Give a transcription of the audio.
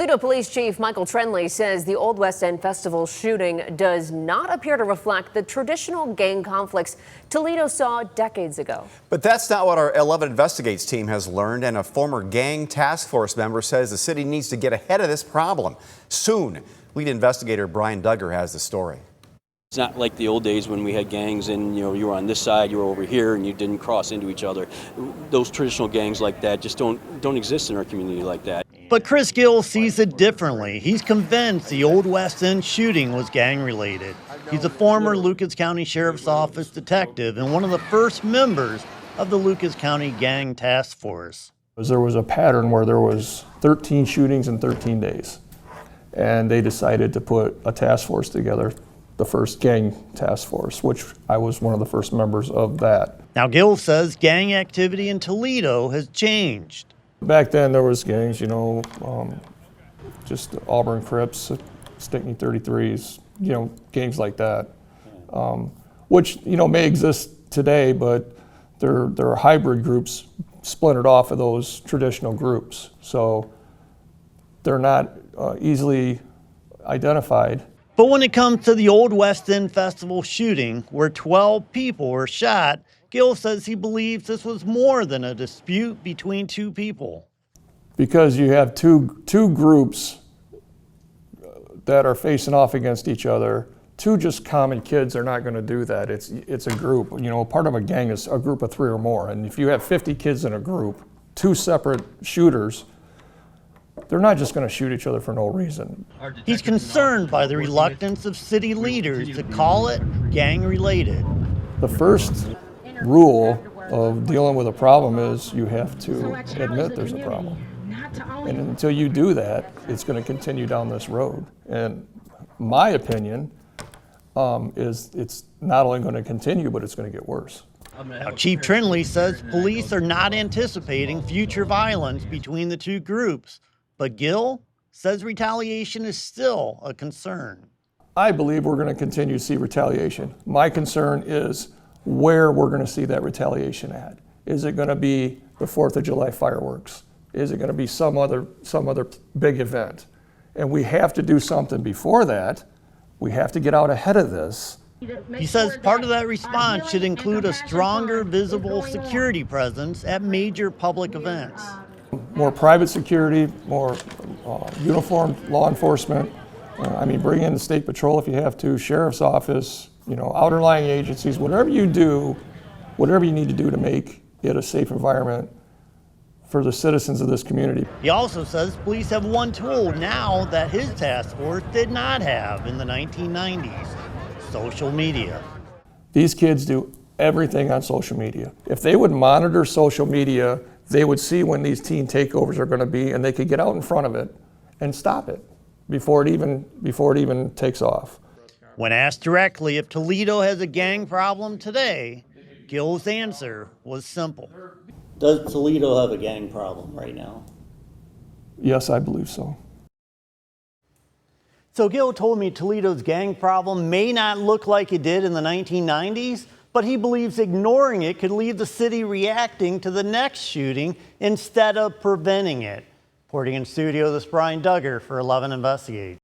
Toledo Police Chief Michael Trenley says the Old West End Festival shooting does not appear to reflect the traditional gang conflicts Toledo saw decades ago. But that's not what our 11 Investigates team has learned, and a former gang task force member says the city needs to get ahead of this problem soon. Lead investigator Brian Duggar has the story. It's not like the old days when we had gangs and you were on this side, you were over here, and you didn't cross into each other. Those traditional gangs like that just don't exist in our community like that. But Chris Gill sees it differently. He's convinced the Old West End shooting was gang-related. He's a former Lucas County Sheriff's Office detective and one of the first members of the Lucas County Gang Task Force. There was a pattern where there was 13 shootings in 13 days, and they decided to put a task force together, the first gang task force, which I was one of the first members of that. Now, Gill says gang activity in Toledo has changed. Back then there was gangs, just Auburn Crips, Stickney 33s, gangs like that, which, may exist today, but there are hybrid groups splintered off of those traditional groups. So they're not easily identified. But when it comes to the Old West End Festival shooting, where 12 people were shot, Gill says he believes this was more than a dispute between two people. Because you have two groups that are facing off against each other. Two just common kids are not going to do that. It's a group. Part of a gang is a group of 3 or more. And if you have 50 kids in a group, 2 separate shooters, they're not just going to shoot each other for no reason. He's concerned by the reluctance of city leaders to call it gang-related. The first rule of dealing with a problem is you have to admit there's a problem. And until you do that, it's going to continue down this road. And my opinion is it's not only going to continue, but it's going to get worse. Now, Chief Trenley says police are not anticipating future violence between the two groups, but Gill says retaliation is still a concern. I believe we're going to continue to see retaliation. My concern is where we're going to see that retaliation at. Is it going to be the 4th of July fireworks? Is it going to be some other big event? And we have to do something before that. We have to get out ahead of this. He says part of that response should include a stronger visible security presence at major public events. More private security, more uniformed law enforcement. Bring in the state patrol if you have to, sheriff's office, outer lying agencies, whatever you do, whatever you need to do to make it a safe environment for the citizens of this community. He also says police have one tool now that his task force did not have in the 1990s, social media. These kids do everything on social media. If they would monitor social media, they would see when these teen takeovers are going to be, and they could get out in front of it and stop it before it even takes off. When asked directly if Toledo has a gang problem today, Gill's answer was simple. Does Toledo have a gang problem right now? Yes, I believe so. So Gill told me Toledo's gang problem may not look like it did in the 1990s, but he believes ignoring it could leave the city reacting to the next shooting instead of preventing it. Reporting in studio, this is Brian Duggar for 11 Investigate.